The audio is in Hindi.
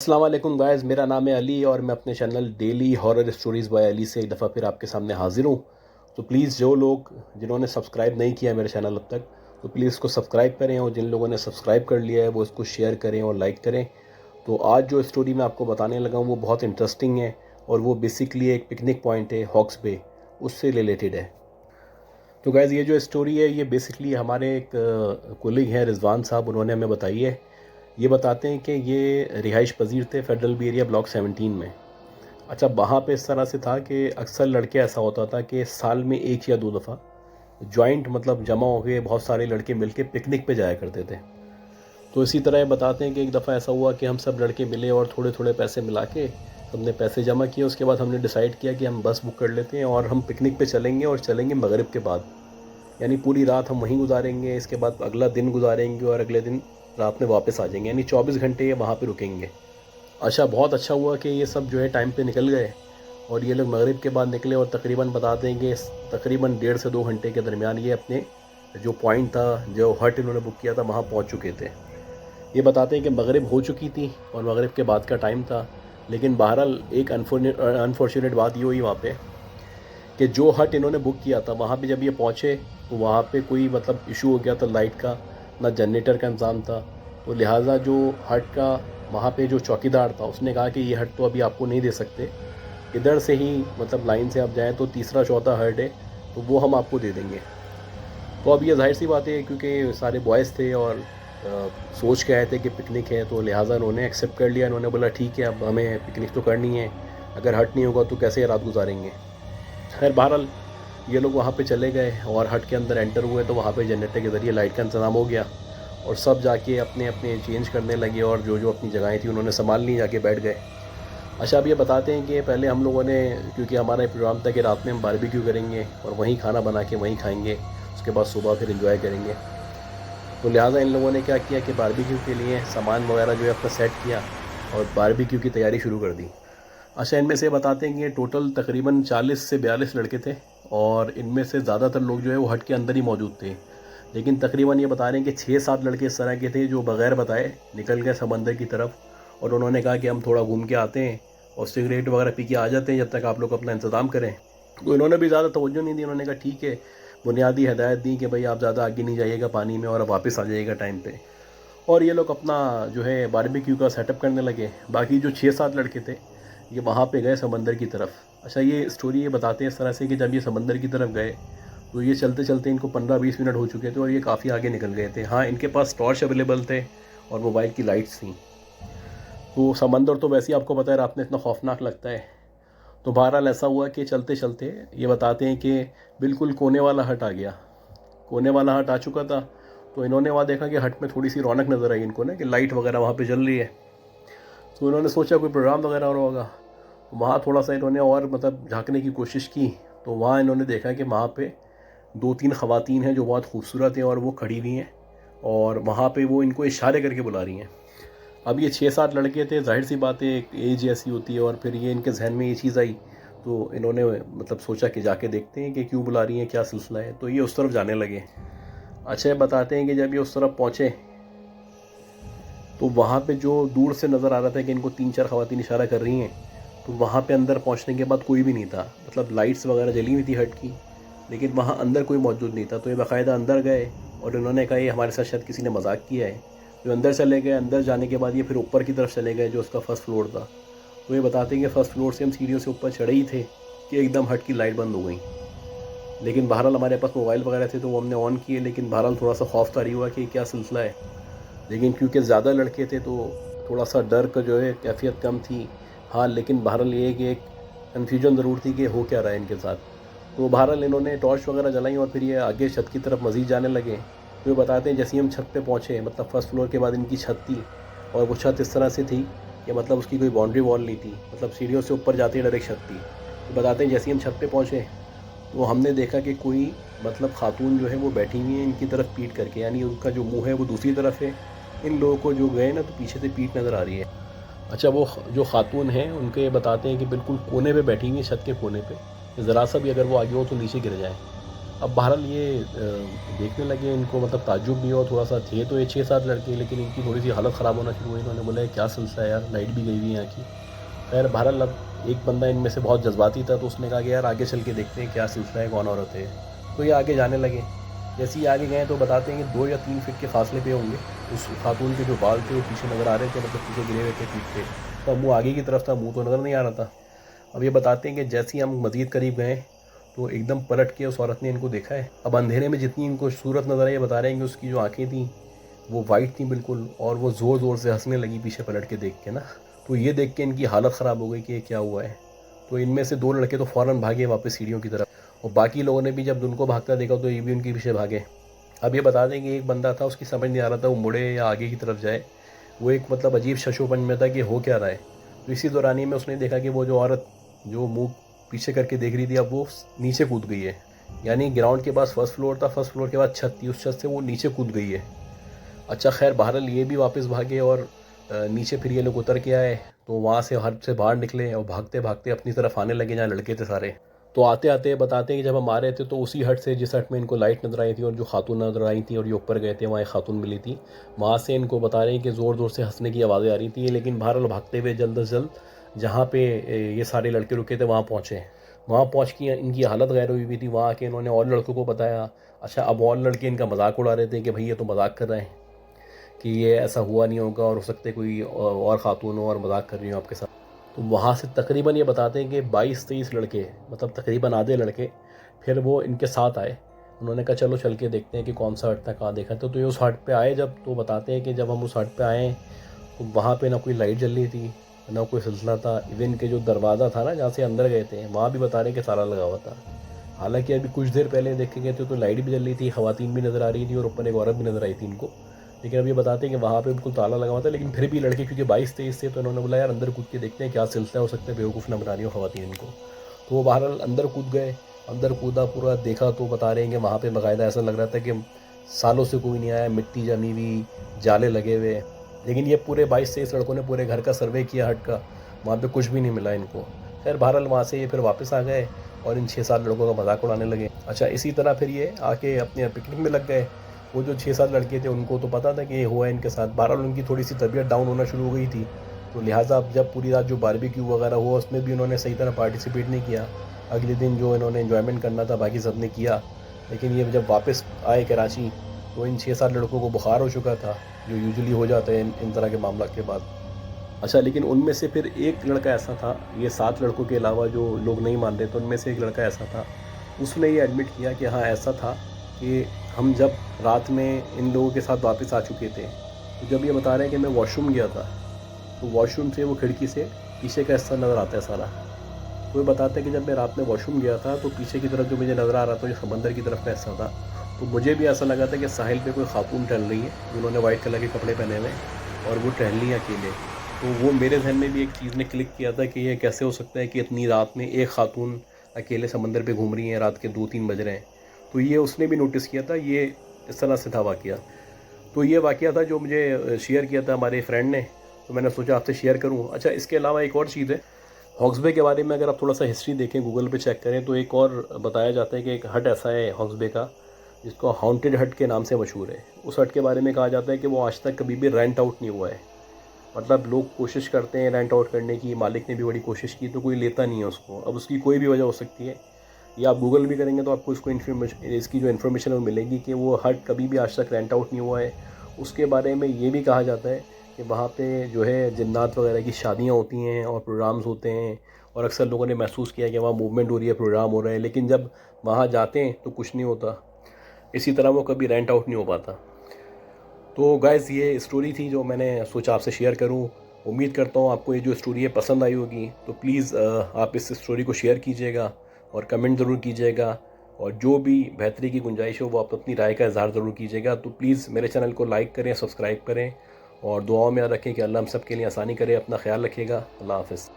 अस्सलाम वालेकुम गाइस, मेरा नाम है अली और मैं अपने channel daily horror stories by Ali से एक दफ़ा फिर आपके सामने हाज़िर हूँ। तो प्लीज़ जो लोग जिन्होंने सब्सक्राइब नहीं किया मेरे चैनल अब तक, तो प्लीज़ इसको सब्सक्राइब करें और जिन लोगों ने सब्सक्राइब कर लिया है वो इसको शेयर करें और लाइक करें। तो आज जो स्टोरी मैं आपको बताने लगा हूँ वो बहुत इंटरेस्टिंग है और वो बेसिकली एक पिकनिक पॉइंट है हॉक्स बे, उससे रिलेटेड है। तो गाइज़ ये जो स्टोरी है ये बेसिकली हमारे एक कोलीग हैं रिजवान साहब, उन्होंने हमें बताई है। ये बताते हैं कि ये रिहाइश पजीर थे फेडरल बी एरिया ब्लॉक 17 में। अच्छा, वहाँ पे इस तरह से था कि अक्सर लड़के ऐसा होता था कि साल में एक या दो दफ़ा जॉइंट मतलब जमा हो गए बहुत सारे लड़के मिलके पिकनिक पे जाया करते थे। तो इसी तरह ये बताते हैं कि एक दफ़ा ऐसा हुआ कि हम सब लड़के मिले और थोड़े थोड़े पैसे मिला के हमने पैसे जमा किए। उसके बाद हमने डिसाइड किया कि हम बस बुक कर लेते हैं और हम पिकनिक पे चलेंगे और चलेंगे मगरिब के बाद, यानी पूरी रात हम वहीं गुजारेंगे। इसके बाद अगला दिन गुजारेंगे और अगले दिन रात में वापस आ जाएंगे, यानी 24 घंटे वहाँ पे रुकेंगे। अच्छा, बहुत अच्छा हुआ कि ये सब जो है टाइम पे निकल गए और ये लोग मगरिब के बाद निकले और तकरीबन बताते हैं कि तकरीबन 1.5 से 2 घंटे के दरमियान ये अपने जो पॉइंट था, जो हट इन्होंने बुक किया था, वहाँ पहुँच चुके थे। ये बताते हैं कि मगरिब हो चुकी थी और मगरिब के बाद का टाइम था, लेकिन बहरहाल एक अनफॉर्चुनेट बात ये हुई वहाँ पे कि जो हट इन्होंने बुक किया था वहाँ पे जब ये पहुँचे तो वहाँ पे कोई मतलब इशू हो गया था लाइट का, ना जनरेटर का इंतज़ाम था। तो लिहाजा जो हट का वहाँ पे जो चौकीदार था उसने कहा कि ये हट तो अभी आपको नहीं दे सकते, इधर से ही मतलब लाइन से आप जाएँ तो तीसरा चौथा हट है तो वो हम आपको दे देंगे। तो अब ये ज़ाहिर सी बात है क्योंकि सारे बॉयज़ थे और सोच के आए थे कि पिकनिक है, तो लिहाजा उन्होंने एक्सेप्ट कर लिया। उन्होंने बोला ठीक है, अब हमें पिकनिक तो करनी है, अगर हट नहीं होगा तो कैसे रात गुजारेंगे। खैर बहरहाल ये लोग वहाँ पे चले गए और हट के अंदर एंटर हुए तो वहाँ पे जनरेटर के ज़रिए लाइट का इंतज़ाम हो गया और सब जाके अपने अपने चेंज करने लगे और जो जो अपनी जगहें थी उन्होंने संभाल ली, जाके बैठ गए। अच्छा, अब ये बताते हैं कि पहले हम लोगों ने, क्योंकि हमारा ये प्रोग्राम था कि रात में हम बारबेक्यू करेंगे और वहीं खाना बना के वहीं खाएंगे, उसके बाद सुबह फिर एंजॉय करेंगे। तो लिहाजा इन लोगों ने क्या किया कि बारबेक्यू के लिए सामान वगैरह जो है अपना सेट किया और बारबेक्यू की तैयारी शुरू कर दी। अच्छा, इनमें से बताते हैं कि टोटल तकरीबन 40 से 42 लड़के थे और इनमें से ज़्यादातर लोग जो है वो हट के अंदर ही मौजूद थे। लेकिन तकरीबन ये बता रहे हैं कि 6-7 लड़के इस तरह के थे जो बग़ैर बताए निकल गए समंदर की तरफ और उन्होंने कहा कि हम थोड़ा घूम के आते हैं और सिगरेट वगैरह पी के आ जाते हैं जब तक आप लोग अपना इंतज़ाम करें। तो इन्होंने भी ज़्यादा तवज्जो नहीं दी, उन्होंने कहा ठीक है, बुनियादी हदायत दी कि भाई आप ज़्यादा आगे नहीं जाइएगा पानी में और अब वापस आ जाइएगा टाइम पे। और ये लोग अपना जो है बारबेक्यू का सेटअप करने लगे। बाकी जो 6-7 लड़के थे ये वहाँ पे गए समंदर की तरफ। अच्छा, ये स्टोरी ये बताते हैं इस तरह से कि जब ये समंदर की तरफ गए तो ये चलते चलते इनको 15-20 मिनट हो चुके थे और ये काफ़ी आगे निकल गए थे। हाँ, इनके पास टॉर्च अवेलेबल थे और मोबाइल की लाइट्स थी। तो समंदर तो वैसे ही आपको पता है रात में इतना खौफनाक लगता है। तो बहरहाल ऐसा हुआ कि चलते चलते ये बताते हैं कि बिल्कुल कोने वाला हट आ गया। कोने वाला हट आ चुका था तो इन्होंने वहाँ देखा कि हट में थोड़ी सी रौनक नज़र आई इनको ना, कि लाइट वगैरह वहाँ पे जल रही है। तो इन्होंने सोचा कोई प्रोग्राम वगैरह हो रहा होगा। तो वहाँ थोड़ा सा इन्होंने और मतलब झांकने की कोशिश की तो वहाँ इन्होंने देखा कि वहाँ पे 2-3 ख़वातीन हैं जो बहुत खूबसूरत हैं और वो खड़ी हुई हैं और वहाँ पे वो इनको इशारे करके बुला रही हैं। अब ये 6-7 लड़के थे, जाहिर सी बात है एक एज ऐसी होती है और फिर ये इनके जहन में ये चीज़ आई तो इन्होंने मतलब सोचा कि जाके देखते हैं कि क्यों बुला रही हैं, क्या सिलसिला है। तो ये उस तरफ जाने लगे। अच्छा, बताते हैं कि जब ये उस तरफ पहुँचे तो वहाँ पे जो दूर से नज़र आ रहा था कि इनको 3-4 ख़वातीन इशारा कर रही हैं, तो वहाँ पे अंदर पहुँचने के बाद कोई भी नहीं था। मतलब लाइट्स वगैरह जली हुई थी हट की, लेकिन वहाँ अंदर कोई मौजूद नहीं था। तो ये बाकायदा अंदर गए और इन्होंने कहा ये हमारे साथ शायद किसी ने मजाक किया है। तो अंदर चले गए। अंदर जाने के बाद ये फिर ऊपर की तरफ चले गए जो उसका फर्स्ट फ्लोर था। तो ये बताते हैं कि फ़र्स्ट फ्लोर से हम सीढ़ियों से ऊपर चढ़े ही थे कि एकदम हट की लाइट बंद हो गई। लेकिन बहरहाल हमारे पास मोबाइल वगैरह थे तो वो हमने ऑन किए, लेकिन बहरहाल थोड़ा सा खौफ तारी हुआ कि क्या सिलसिला है। लेकिन क्योंकि ज़्यादा लड़के थे तो थोड़ा सा डर का जो है कैफियत कम थी। हाँ, लेकिन बहरहाल ये है कि एक कन्फ्यूजन ज़रूर थी कि हो क्या रहा है इनके साथ। तो बहरहाल इन्होंने टॉर्च वगैरह जलाई और फिर ये आगे छत की तरफ मज़ीद जाने लगे। तो ये बताते हैं जैसे ही हम छत पे पहुँचे, मतलब फ़र्स्ट फ्लोर के बाद इनकी छत थी और वो छत इस तरह से थी कि मतलब उसकी कोई बाउंड्री वॉल नहीं थी, मतलब सीढ़ियों से ऊपर जाते ही डायरेक्ट छत थी। तो बताते हैं जैसे ही हम छत पे पहुँचे तो हमने देखा कि कोई मतलब खातून जो है वो बैठी हुई है इनकी तरफ पीठ करके, यानी उनका जो मुंह है वो दूसरी तरफ है। इन लोगों को जो गए ना तो पीछे से पीठ नज़र आ रही है। अच्छा, वो जो खातून हैं उनके बताते हैं कि बिल्कुल कोने पे बैठी हुई है, छत के कोने पे, ज़रा सा भी अगर वो आगे हो तो नीचे गिर जाए। अब बहरहाल ये देखने लगे, इनको मतलब ताज्जुब भी हुआ थोड़ा सा। थे तो ये 6-7 लड़के, लेकिन इनकी थोड़ी सी हालत ख़राब होना शुरू हुई। इन्होंने बोला क्या सिलसिला है यार, लाइट भी गई हुई है यहाँ की। खैर बहरहाल अब एक बंदा इनमें से बहुत जज्बाती था, तो उसने कहा कि यार आगे चल के देखते हैं क्या सिलसिला है, कौन औरत है। तो ये आगे जाने लगे। जैसे ही आगे गए तो बताते हैं कि 2 या 3 फीट के फासले पे होंगे उस खातून के जो बाल थे वो पीछे नज़र आ रहे थे, मतलब पीछे गिरे हुए थे पीठ पे। तो मुँह आगे की तरफ था, मुँह तो नज़र नहीं आ रहा था। अब ये बताते हैं कि जैसे ही हम मज़ीद करीब गए तो एकदम पलट के उस औरत ने इनको देखा है। अब अंधेरे में जितनी इनको सूरत नज़र आई, ये बता रहे हैं कि उसकी जो आँखें थी वो वाइट थी बिल्कुल, और वो ज़ोर ज़ोर से हंसने लगी पीछे पलट के देख के ना। तो ये देख के इनकी हालत ख़राब हो गई कि ये क्या हुआ है। तो इनमें से 2 लड़के तो फ़ौरन भागे वापस सीढ़ियों की तरफ, और बाकी लोगों ने भी जब उनको भागता देखा तो ये भी उनके पीछे भागे। अब ये बता दें कि एक बंदा था, उसकी समझ नहीं आ रहा था वो मुड़े या आगे की तरफ जाए। वो एक मतलब अजीब शशोपंज में था कि हो क्या रहा है। तो इसी दौरान ही में उसने देखा कि वो जो औरत जो मुँह पीछे करके देख रही थी, अब वो नीचे कूद गई है। यानी ग्राउंड के पास फर्स्ट फ्लोर था, फर्स्ट फ्लोर के बाद छत थी, उस छत से वो नीचे कूद गई है। अच्छा खैर बहरहाल ये भी वापस भागे, और नीचे फिर ये लोग उतर के आए। तो वहाँ से हट से बाहर निकले और भागते भागते अपनी तरफ आने लगे जहाँ लड़के थे सारे। तो आते आते बताते हैं कि जब हम आ रहे थे तो उसी हट से, जिस हट में इनको लाइट नज़र आई थी और जो खातून नज़र आई थी और ये ऊपर गए थे, वहाँ एक खातून मिली थी। वहाँ से इनको बता रहे हैं कि ज़ोर ज़ोर से हंसने की आवाज़ें आ रही थी। लेकिन बहरहाल भागते हुए जल्द अज जल्द जहाँ पे ये सारे लड़के रुके थे वहाँ पहुँचे। वहाँ पहुँच के इनकी हालत गैर हुई थी। वहाँ आके इन्होंने और लड़कों को बताया। अच्छा अब और लड़के इनका मजाक उड़ा रहे थे कि भाई ये तो मजाक कर रहे हैं, कि ये ऐसा हुआ नहीं होगा, और हो सकता है कोई और ख़ातून हो और मजाक कर रही हो आपके साथ। तो वहाँ से तकरीबन ये बताते हैं कि 22-23 लड़के, मतलब तकरीबन आधे लड़के, फिर वो इनके साथ आए। उन्होंने कहा चलो चल के देखते हैं कि कौन सा हट था, कहाँ देखा। तो ये उस हट पे आए जब, तो बताते हैं कि जब हम उस हट पे आए तो वहाँ पे ना कोई लाइट जल रही थी, ना कोई सिलसिला था। इवन के जो दरवाज़ा था ना जहाँ से अंदर गए थे, वहाँ भी बता रहे हैं कि ताला लगा हुआ था। हालांकि अभी कुछ देर पहले देख के गए थे तो लाइट भी जल रही थी, ख़वातीन भी नज़र आ रही थी और ऊपर एक औरत भी नज़र आई थी इनको। लेकिन अब ये बताते हैं कि वहाँ पे बिल्कुल ताला लगा हुआ था। लेकिन फिर भी लड़के क्योंकि 22-23 थे तो इन्होंने बोला यार अंदर कूद के देखते हैं क्या सिलसिला, हो सकता है बेवकूफ़ ना बना रही हो ख़वातीन इनको। तो वो बहरहाल अंदर कूद गए। अंदर कूदा, पूरा देखा तो बता रहे हैं कि वहाँ पे बाकायदा ऐसा लग रहा था कि सालों से कोई नहीं आया, मिट्टी जमी हुई, जाले लगे हुए। लेकिन ये पूरे 22-23 लड़कों ने पूरे घर का सर्वे किया हट का, वहाँ पे कुछ भी नहीं मिला इनको। खैर बहरहाल वहाँ से ये फिर वापस आ गए और इन 6-7 लड़कों का मजाक उड़ाने लगे। अच्छा इसी तरह फिर ये आके अपने पिकनिक में लग गए। वो जो 6-7 लड़के थे उनको तो पता था कि ये हुआ है इनके साथ। बहरहाल उनकी थोड़ी सी तबीयत डाउन होना शुरू हो गई थी, तो लिहाजा अब जब पूरी रात जो बारबेक्यू वगैरह हुआ उसमें भी उन्होंने सही तरह पार्टिसिपेट नहीं किया। अगले दिन जो इन्होंने एंजॉयमेंट करना था बाकी सब ने किया। लेकिन ये जब वापस आए कराची तो इन 6-7 लड़कों को बुखार हो चुका था, जो यूजुअली हो जाता है इन तरह के मामला के बाद। अच्छा लेकिन उनमें से फिर एक लड़का ऐसा था, ये 7 लड़कों के अलावा जो लोग नहीं मान रहे, तो उनमें से एक लड़का ऐसा था, उसने ये एडमिट किया कि हाँ ऐसा था कि हम जब रात में इन लोगों के साथ वापस आ चुके थे, तो जब ये बता रहे हैं कि मैं वॉशरूम गया था, तो वॉशरूम से वो खिड़की से पीछे का हिस्सा नज़र आता है सारा। तो ये बताते हैं कि जब मैं रात में वॉशरूम गया था तो पीछे की तरफ जो मुझे नज़र आ रहा था, ये समंदर की तरफ का हिस्सा था। तो मुझे भी ऐसा लगा था कि साहिल पे कोई खातून टहल रही है, जिन्होंने वाइट कलर के कपड़े पहने हुए और वो टहल रही है अकेले। तो वो मेरे जहन में भी एक चीज़ ने क्लिक किया था कि ये कैसे हो सकता है कि इतनी रात में एक खातून अकेले समंदर पे घूम रही हैं, रात के 2-3 बज रहे हैं। तो ये उसने भी नोटिस किया था। ये इस तरह से था वाक़या। तो ये वाक़या था जो मुझे शेयर किया था हमारे फ्रेंड ने, तो मैंने सोचा आपसे शेयर करूँ। अच्छा इसके अलावा एक और चीज़ है, हॉक्स बे के बारे में अगर आप थोड़ा सा हिस्ट्री देखें, गूगल पे चेक करें, तो एक और बताया जाता है कि एक हट ऐसा है हॉक्स बे का जिसको हॉन्टेड हट के नाम से मशहूर है। उस हट के बारे में कहा जाता है कि वो आज तक कभी भी रेंट आउट नहीं हुआ है। मतलब लोग कोशिश करते हैं रेंट आउट करने की, मालिक ने भी बड़ी कोशिश की तो कोई लेता नहीं है उसको। अब उसकी कोई भी वजह हो सकती है, या आप गूगल भी करेंगे तो आपको इसकी जो इन्फॉर्मेशन है वो मिलेगी कि वो हट कभी भी आज तक रेंट आउट नहीं हुआ है। उसके बारे में ये भी कहा जाता है कि वहाँ पे जो है जिन्नात वगैरह की शादियाँ होती हैं और प्रोग्राम्स होते हैं, और अक्सर लोगों ने महसूस किया कि वहाँ मूवमेंट हो रही है, प्रोग्राम हो रहा है, लेकिन जब वहाँ जाते हैं तो कुछ नहीं होता। इसी तरह वो कभी रेंट आउट नहीं हो पाता। तो गाइज़ ये स्टोरी थी जो मैंने सोचा आपसे शेयर करूं। उम्मीद करता हूं आपको ये जो स्टोरी है पसंद आई होगी। तो प्लीज़ आप इस स्टोरी को शेयर कीजिएगा और कमेंट ज़रूर कीजिएगा, और जो भी बेहतरी की गुंजाइश हो वो आप अपनी राय का इज़हार ज़रूर कीजिएगा। तो प्लीज़ मेरे चैनल को लाइक करें, सब्सक्राइब करें, और दुआओं में याद रखें कि अल्लाह हम सब के लिए आसानी करे। अपना ख्याल रखिएगा। अल्लाह हाफ़िज़।